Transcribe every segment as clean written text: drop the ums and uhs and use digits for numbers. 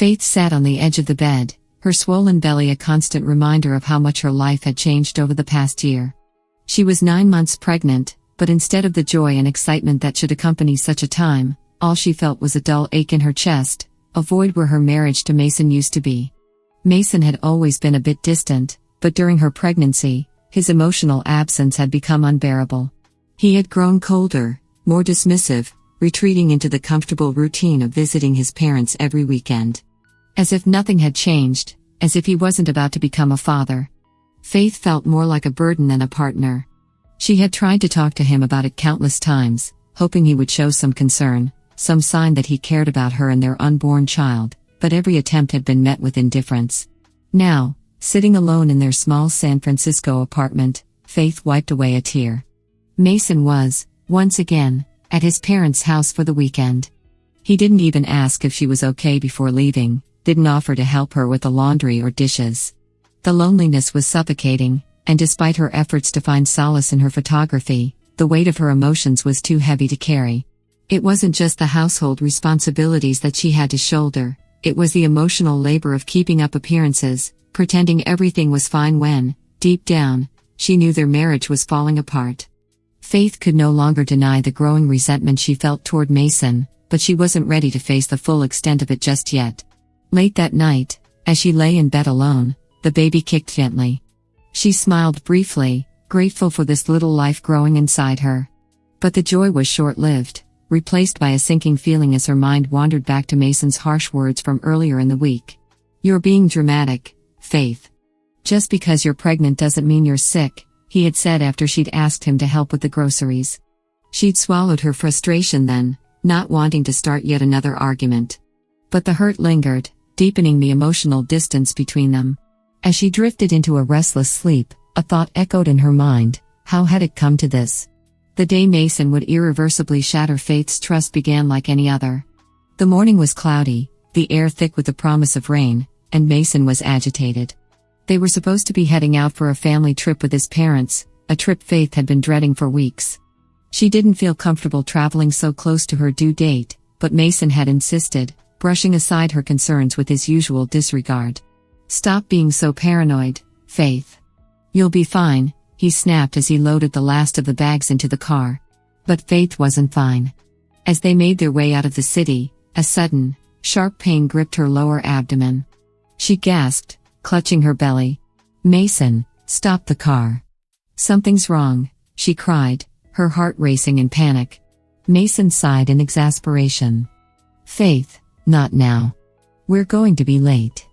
Faith sat on the edge of the bed, her swollen belly a constant reminder of how much her life had changed over the past year. She was 9 months pregnant, but instead of the joy and excitement that should accompany such a time, all she felt was a dull ache in her chest, a void where her marriage to Mason used to be. Mason had always been a bit distant, but during her pregnancy, his emotional absence had become unbearable. He had grown colder, more dismissive, retreating into the comfortable routine of visiting his parents every weekend. As if nothing had changed, as if he wasn't about to become a father. Faith felt more like a burden than a partner. She had tried to talk to him about it countless times, hoping he would show some concern, some sign that he cared about her and their unborn child, but every attempt had been met with indifference. Now, sitting alone in their small San Francisco apartment, Faith wiped away a tear. Mason was, once again, at his parents' house for the weekend. He didn't even ask if she was okay before leaving, didn't offer to help her with the laundry or dishes. The loneliness was suffocating, and despite her efforts to find solace in her photography, the weight of her emotions was too heavy to carry. It wasn't just the household responsibilities that she had to shoulder, it was the emotional labor of keeping up appearances, pretending everything was fine when, deep down, she knew their marriage was falling apart. Faith could no longer deny the growing resentment she felt toward Mason, but she wasn't ready to face the full extent of it just yet. Late that night, as she lay in bed alone, the baby kicked gently. She smiled briefly, grateful for this little life growing inside her. But the joy was short-lived, replaced by a sinking feeling as her mind wandered back to Mason's harsh words from earlier in the week. "You're being dramatic, Faith. Just because you're pregnant doesn't mean you're sick," he had said after she'd asked him to help with the groceries. She'd swallowed her frustration then, not wanting to start yet another argument. But the hurt lingered, deepening the emotional distance between them. As she drifted into a restless sleep, a thought echoed in her mind: how had it come to this? The day Mason would irreversibly shatter Faith's trust began like any other. The morning was cloudy, the air thick with the promise of rain, and Mason was agitated. They were supposed to be heading out for a family trip with his parents, a trip Faith had been dreading for weeks. She didn't feel comfortable traveling so close to her due date, but Mason had insisted, brushing aside her concerns with his usual disregard. "Stop being so paranoid, Faith. You'll be fine," he snapped as he loaded the last of the bags into the car. But Faith wasn't fine. As they made their way out of the city, a sudden, sharp pain gripped her lower abdomen. She gasped, clutching her belly. "Mason, stop the car. Something's wrong," she cried, her heart racing in panic. Mason sighed in exasperation. "Faith, not now. We're going to be late."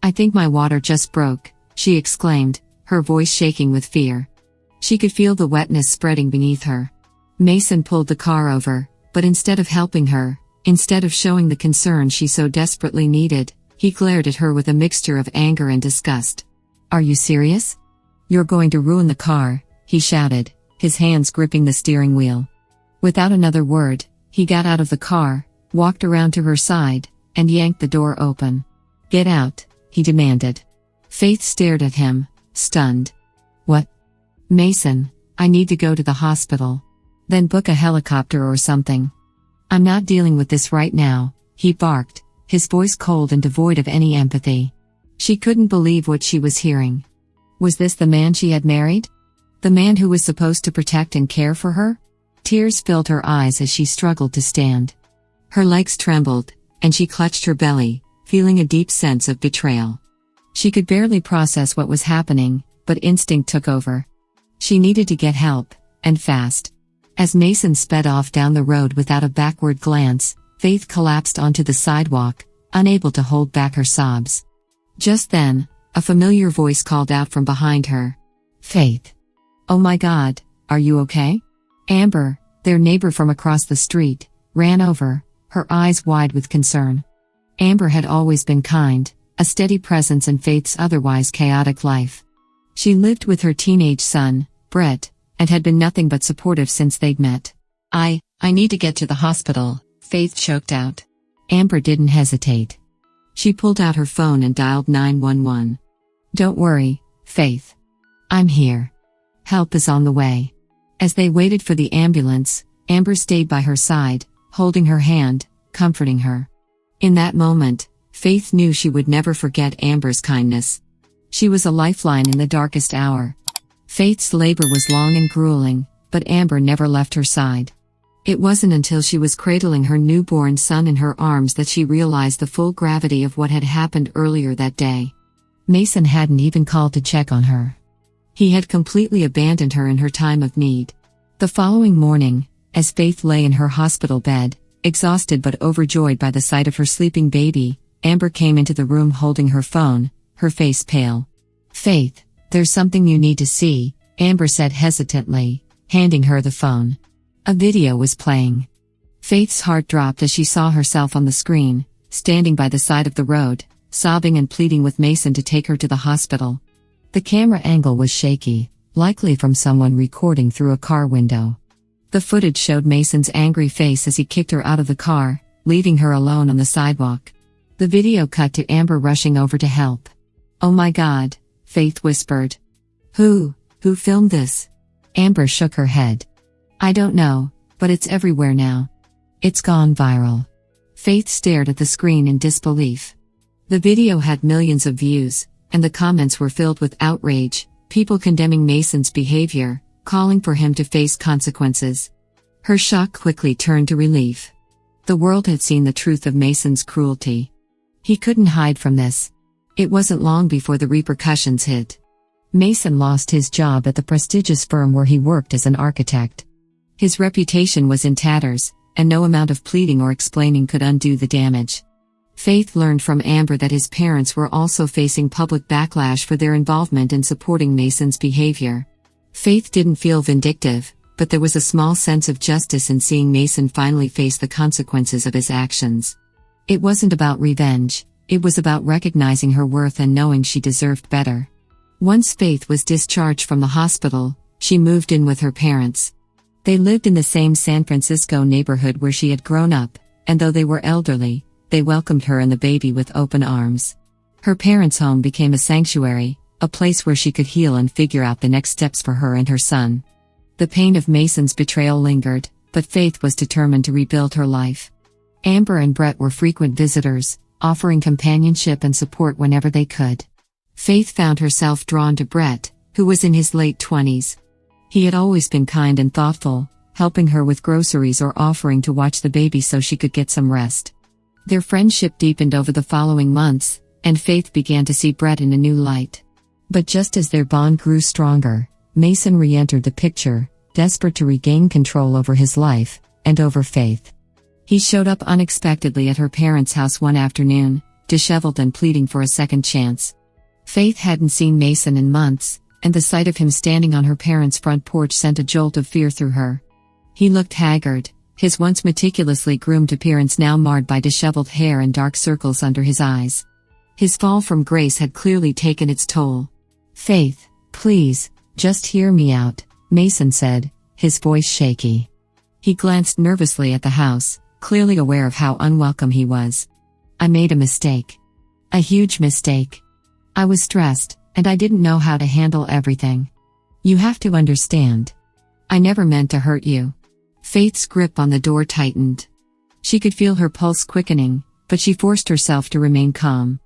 "I think my water just broke," she exclaimed, her voice shaking with fear. She could feel the wetness spreading beneath her. Mason pulled the car over, but instead of helping her, instead of showing the concern she so desperately needed, he glared at her with a mixture of anger and disgust. "Are you serious? You're going to ruin the car," he shouted, his hands gripping the steering wheel. Without another word, he got out of the car, walked around to her side, and yanked the door open. "Get out," he demanded. Faith stared at him, stunned. "What?" "Mason, I need to go to the hospital. Then book a helicopter or something." "I'm not dealing with this right now," he barked, his voice cold and devoid of any empathy. She couldn't believe what she was hearing. Was this the man she had married? The man who was supposed to protect and care for her? Tears filled her eyes as she struggled to stand. Her legs trembled, and she clutched her belly, feeling a deep sense of betrayal. She could barely process what was happening, but instinct took over. She needed to get help, and fast. As Mason sped off down the road without a backward glance, Faith collapsed onto the sidewalk, unable to hold back her sobs. Just then, a familiar voice called out from behind her. "Faith. Oh my God, are you okay?" Amber, their neighbor from across the street, ran over, her eyes wide with concern. Amber had always been kind, a steady presence in Faith's otherwise chaotic life. She lived with her teenage son, Brett, and had been nothing but supportive since they'd met. I need to get to the hospital," Faith choked out. Amber didn't hesitate. She pulled out her phone and dialed 911. "Don't worry, Faith. I'm here. Help is on the way." As they waited for the ambulance, Amber stayed by her side, holding her hand, comforting her. In that moment, Faith knew she would never forget Amber's kindness. She was a lifeline in the darkest hour. Faith's labor was long and grueling, but Amber never left her side. It wasn't until she was cradling her newborn son in her arms that she realized the full gravity of what had happened earlier that day. Mason hadn't even called to check on her. He had completely abandoned her in her time of need. The following morning, as Faith lay in her hospital bed, exhausted but overjoyed by the sight of her sleeping baby, Amber came into the room holding her phone, her face pale. "Faith, there's something you need to see," Amber said hesitantly, handing her the phone. A video was playing. Faith's heart dropped as she saw herself on the screen, standing by the side of the road, sobbing and pleading with Mason to take her to the hospital. The camera angle was shaky, likely from someone recording through a car window. The footage showed Mason's angry face as he kicked her out of the car, leaving her alone on the sidewalk. The video cut to Amber rushing over to help. "Oh my God," Faith whispered. Who filmed this?" Amber shook her head. "I don't know, but it's everywhere now. It's gone viral." Faith stared at the screen in disbelief. The video had millions of views, and the comments were filled with outrage, people condemning Mason's behavior, calling for him to face consequences. Her shock quickly turned to relief. The world had seen the truth of Mason's cruelty. He couldn't hide from this. It wasn't long before the repercussions hit. Mason lost his job at the prestigious firm where he worked as an architect. His reputation was in tatters, and no amount of pleading or explaining could undo the damage. Faith learned from Amber that his parents were also facing public backlash for their involvement in supporting Mason's behavior. Faith didn't feel vindictive, but there was a small sense of justice in seeing Mason finally face the consequences of his actions. It wasn't about revenge, it was about recognizing her worth and knowing she deserved better. Once Faith was discharged from the hospital, she moved in with her parents. They lived in the same San Francisco neighborhood where she had grown up, and though they were elderly, they welcomed her and the baby with open arms. Her parents' home became a sanctuary, a place where she could heal and figure out the next steps for her and her son. The pain of Mason's betrayal lingered, but Faith was determined to rebuild her life. Amber and Brett were frequent visitors, offering companionship and support whenever they could. Faith found herself drawn to Brett, who was in his late 20s. He had always been kind and thoughtful, helping her with groceries or offering to watch the baby so she could get some rest. Their friendship deepened over the following months, and Faith began to see Brett in a new light. But just as their bond grew stronger, Mason re-entered the picture, desperate to regain control over his life, and over Faith. He showed up unexpectedly at her parents' house one afternoon, disheveled and pleading for a second chance. Faith hadn't seen Mason in months, and the sight of him standing on her parents' front porch sent a jolt of fear through her. He looked haggard, his once meticulously groomed appearance now marred by disheveled hair and dark circles under his eyes. His fall from grace had clearly taken its toll. "Faith, please, just hear me out," Mason said, his voice shaky. He glanced nervously at the house, clearly aware of how unwelcome he was. "I made a mistake. A huge mistake. I was stressed, and I didn't know how to handle everything. You have to understand. I never meant to hurt you." Faith's grip on the door tightened. She could feel her pulse quickening, but she forced herself to remain calm.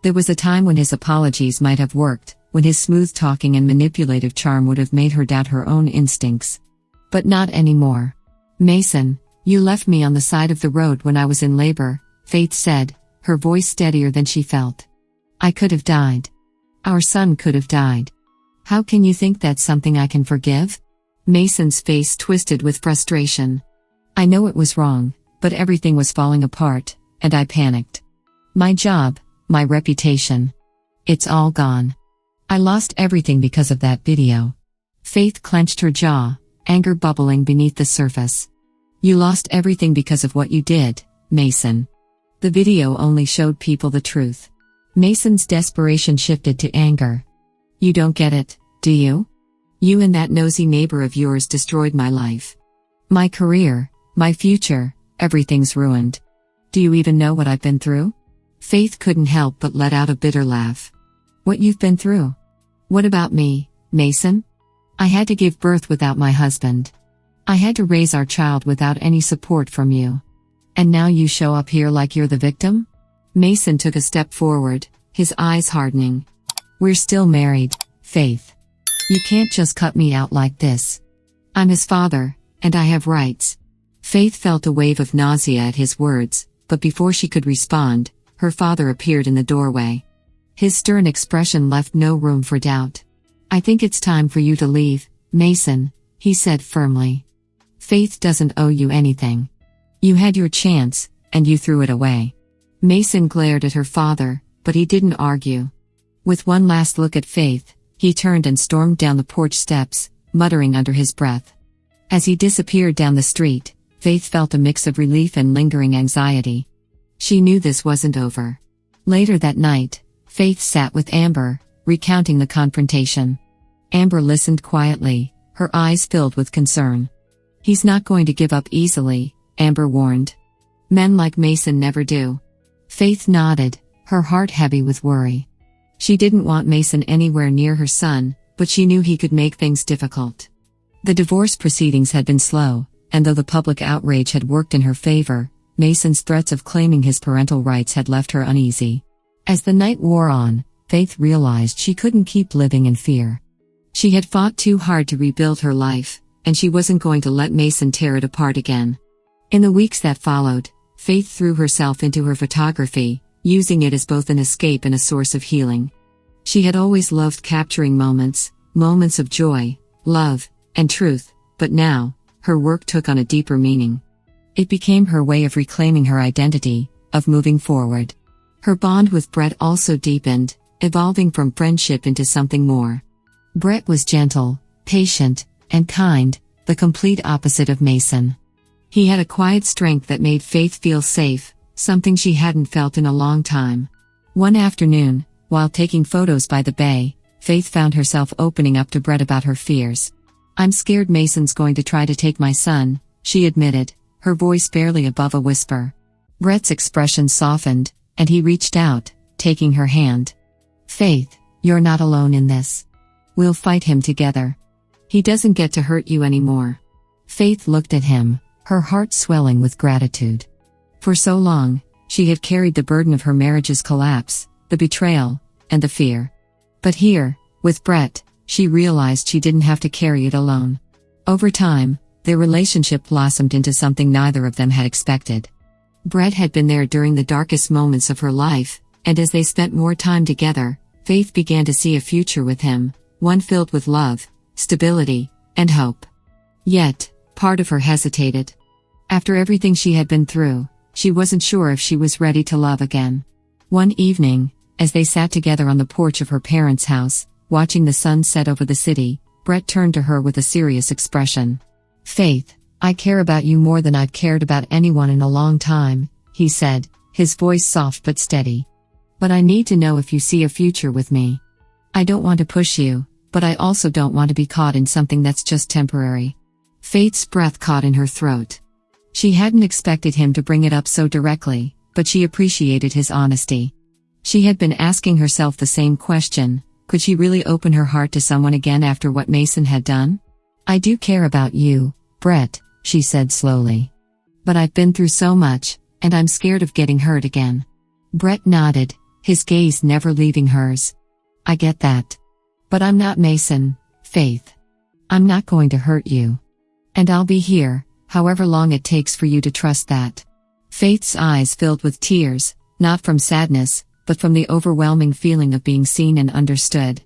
There was a time when his apologies might have worked, when his smooth talking and manipulative charm would have made her doubt her own instincts. But not anymore. "Mason, you left me on the side of the road when I was in labor," Faith said, her voice steadier than she felt. "I could have died. Our son could have died. How can you think that's something I can forgive?" Mason's face twisted with frustration. "I know it was wrong, but everything was falling apart, and I panicked. My job, my reputation. It's all gone. I lost everything because of that video." Faith clenched her jaw, anger bubbling beneath the surface. "You lost everything because of what you did, Mason." The video only showed people the truth. Mason's desperation shifted to anger. "You don't get it, do you? You and that nosy neighbor of yours destroyed my life. My career, my future, everything's ruined. Do you even know what I've been through?" Faith couldn't help but let out a bitter laugh. "What you've been through? What about me, Mason? I had to give birth without my husband. I had to raise our child without any support from you. And now you show up here like you're the victim?" Mason took a step forward, his eyes hardening. "We're still married, Faith. You can't just cut me out like this. I'm his father, and I have rights." Faith felt a wave of nausea at his words, but before she could respond, her father appeared in the doorway. His stern expression left no room for doubt. "I think it's time for you to leave, Mason," he said firmly. "Faith doesn't owe you anything. You had your chance, and you threw it away." Mason glared at her father, but he didn't argue. With one last look at Faith, he turned and stormed down the porch steps, muttering under his breath. As he disappeared down the street, Faith felt a mix of relief and lingering anxiety. She knew this wasn't over. Later that night, Faith sat with Amber, recounting the confrontation. Amber listened quietly, her eyes filled with concern. "He's not going to give up easily," Amber warned. "Men like Mason never do." Faith nodded, her heart heavy with worry. She didn't want Mason anywhere near her son, but she knew he could make things difficult. The divorce proceedings had been slow, and though the public outrage had worked in her favor, Mason's threats of claiming his parental rights had left her uneasy. As the night wore on, Faith realized she couldn't keep living in fear. She had fought too hard to rebuild her life, and she wasn't going to let Mason tear it apart again. In the weeks that followed, Faith threw herself into her photography, using it as both an escape and a source of healing. She had always loved capturing moments of joy, love, and truth, but now, her work took on a deeper meaning. It became her way of reclaiming her identity, of moving forward. Her bond with Brett also deepened, evolving from friendship into something more. Brett was gentle, patient, and kind, the complete opposite of Mason. He had a quiet strength that made Faith feel safe, something she hadn't felt in a long time. One afternoon, while taking photos by the bay, Faith found herself opening up to Brett about her fears. "I'm scared Mason's going to try to take my son," she admitted, her voice barely above a whisper. Brett's expression softened, and he reached out, taking her hand. "Faith, you're not alone in this. We'll fight him together. He doesn't get to hurt you anymore." Faith looked at him, her heart swelling with gratitude. For so long, she had carried the burden of her marriage's collapse, the betrayal, and the fear. But here, with Brett, she realized she didn't have to carry it alone. Over time, their relationship blossomed into something neither of them had expected. Brett had been there during the darkest moments of her life, and as they spent more time together, Faith began to see a future with him, one filled with love, stability, and hope. Yet, part of her hesitated. After everything she had been through, she wasn't sure if she was ready to love again. One evening, as they sat together on the porch of her parents' house, watching the sun set over the city, Brett turned to her with a serious expression. "Faith, I care about you more than I've cared about anyone in a long time," he said, his voice soft but steady. "But I need to know if you see a future with me. I don't want to push you, but I also don't want to be caught in something that's just temporary." Faith's breath caught in her throat. She hadn't expected him to bring it up so directly, but she appreciated his honesty. She had been asking herself the same question: could she really open her heart to someone again after what Mason had done? "I do care about you, Brett," she said slowly. "But I've been through so much, and I'm scared of getting hurt again." Brett nodded, his gaze never leaving hers. "I get that. But I'm not Mason, Faith. I'm not going to hurt you. And I'll be here, however long it takes for you to trust that." Faith's eyes filled with tears, not from sadness, but from the overwhelming feeling of being seen and understood.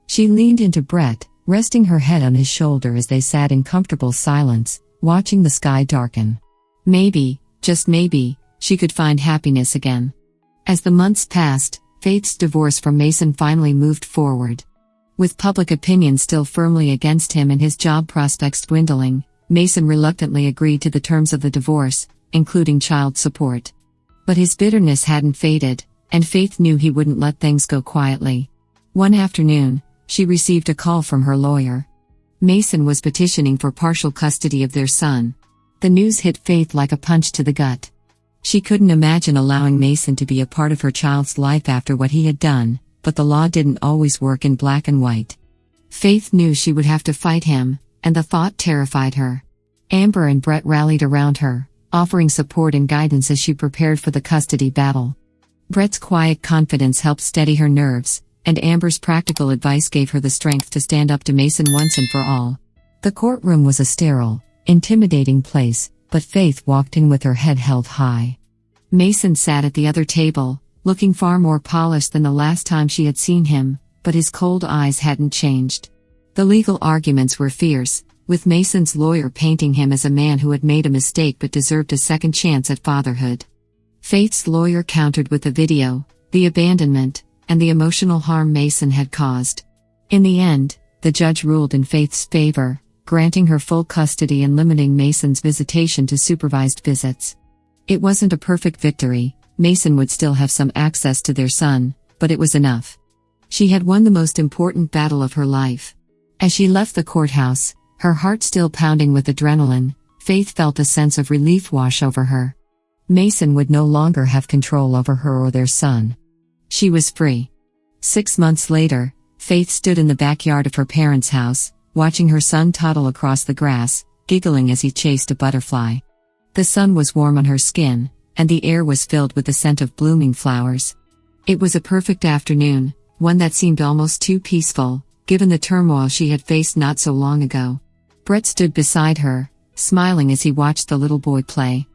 She leaned into Brett, resting her head on his shoulder as they sat in comfortable silence, watching the sky darken. Maybe, just maybe, she could find happiness again. As the months passed, Faith's divorce from Mason finally moved forward. With public opinion still firmly against him and his job prospects dwindling, Mason reluctantly agreed to the terms of the divorce, including child support. But his bitterness hadn't faded, and Faith knew he wouldn't let things go quietly. One afternoon, she received a call from her lawyer. Mason was petitioning for partial custody of their son. The news hit Faith like a punch to the gut. She couldn't imagine allowing Mason to be a part of her child's life after what he had done, but the law didn't always work in black and white. Faith knew she would have to fight him, and the thought terrified her. Amber and Brett rallied around her, offering support and guidance as she prepared for the custody battle. Brett's quiet confidence helped steady her nerves, and Amber's practical advice gave her the strength to stand up to Mason once and for all. The courtroom was a sterile, intimidating place, but Faith walked in with her head held high. Mason sat at the other table, looking far more polished than the last time she had seen him, but his cold eyes hadn't changed. The legal arguments were fierce, with Mason's lawyer painting him as a man who had made a mistake but deserved a second chance at fatherhood. Faith's lawyer countered with the video, the abandonment, and the emotional harm Mason had caused. In the end, the judge ruled in Faith's favor, granting her full custody and limiting Mason's visitation to supervised visits. It wasn't a perfect victory. Mason would still have some access to their son, but it was enough. She had won the most important battle of her life. As she left the courthouse, her heart still pounding with adrenaline, Faith felt a sense of relief wash over her. Mason would no longer have control over her or their son. She was free. 6 months later, Faith stood in the backyard of her parents' house, watching her son toddle across the grass, giggling as he chased a butterfly. The sun was warm on her skin, and the air was filled with the scent of blooming flowers. It was a perfect afternoon, one that seemed almost too peaceful, given the turmoil she had faced not so long ago. Brett stood beside her, smiling as he watched the little boy play.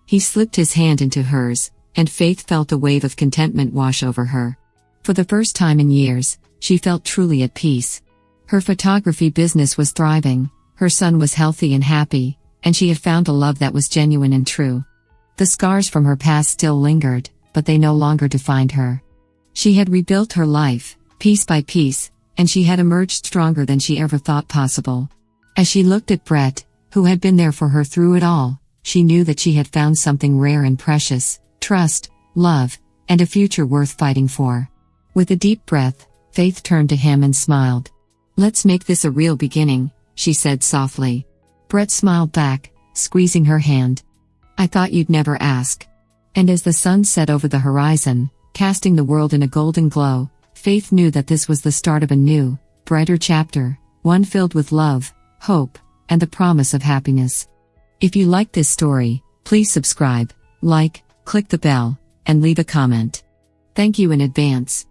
He slipped his hand into hers, and Faith felt a wave of contentment wash over her. For the first time in years, she felt truly at peace. Her photography business was thriving, her son was healthy and happy, and she had found a love that was genuine and true. The scars from her past still lingered, but they no longer defined her. She had rebuilt her life, piece by piece, and she had emerged stronger than she ever thought possible. As she looked at Brett, who had been there for her through it all, she knew that she had found something rare and precious: trust, love, and a future worth fighting for. With a deep breath, Faith turned to him and smiled. "Let's make this a real beginning," she said softly. Brett smiled back, squeezing her hand. "I thought you'd never ask." And as the sun set over the horizon, casting the world in a golden glow, Faith knew that this was the start of a new, brighter chapter, one filled with love, hope, and the promise of happiness. If you liked this story, please subscribe, like, click the bell, and leave a comment. Thank you in advance.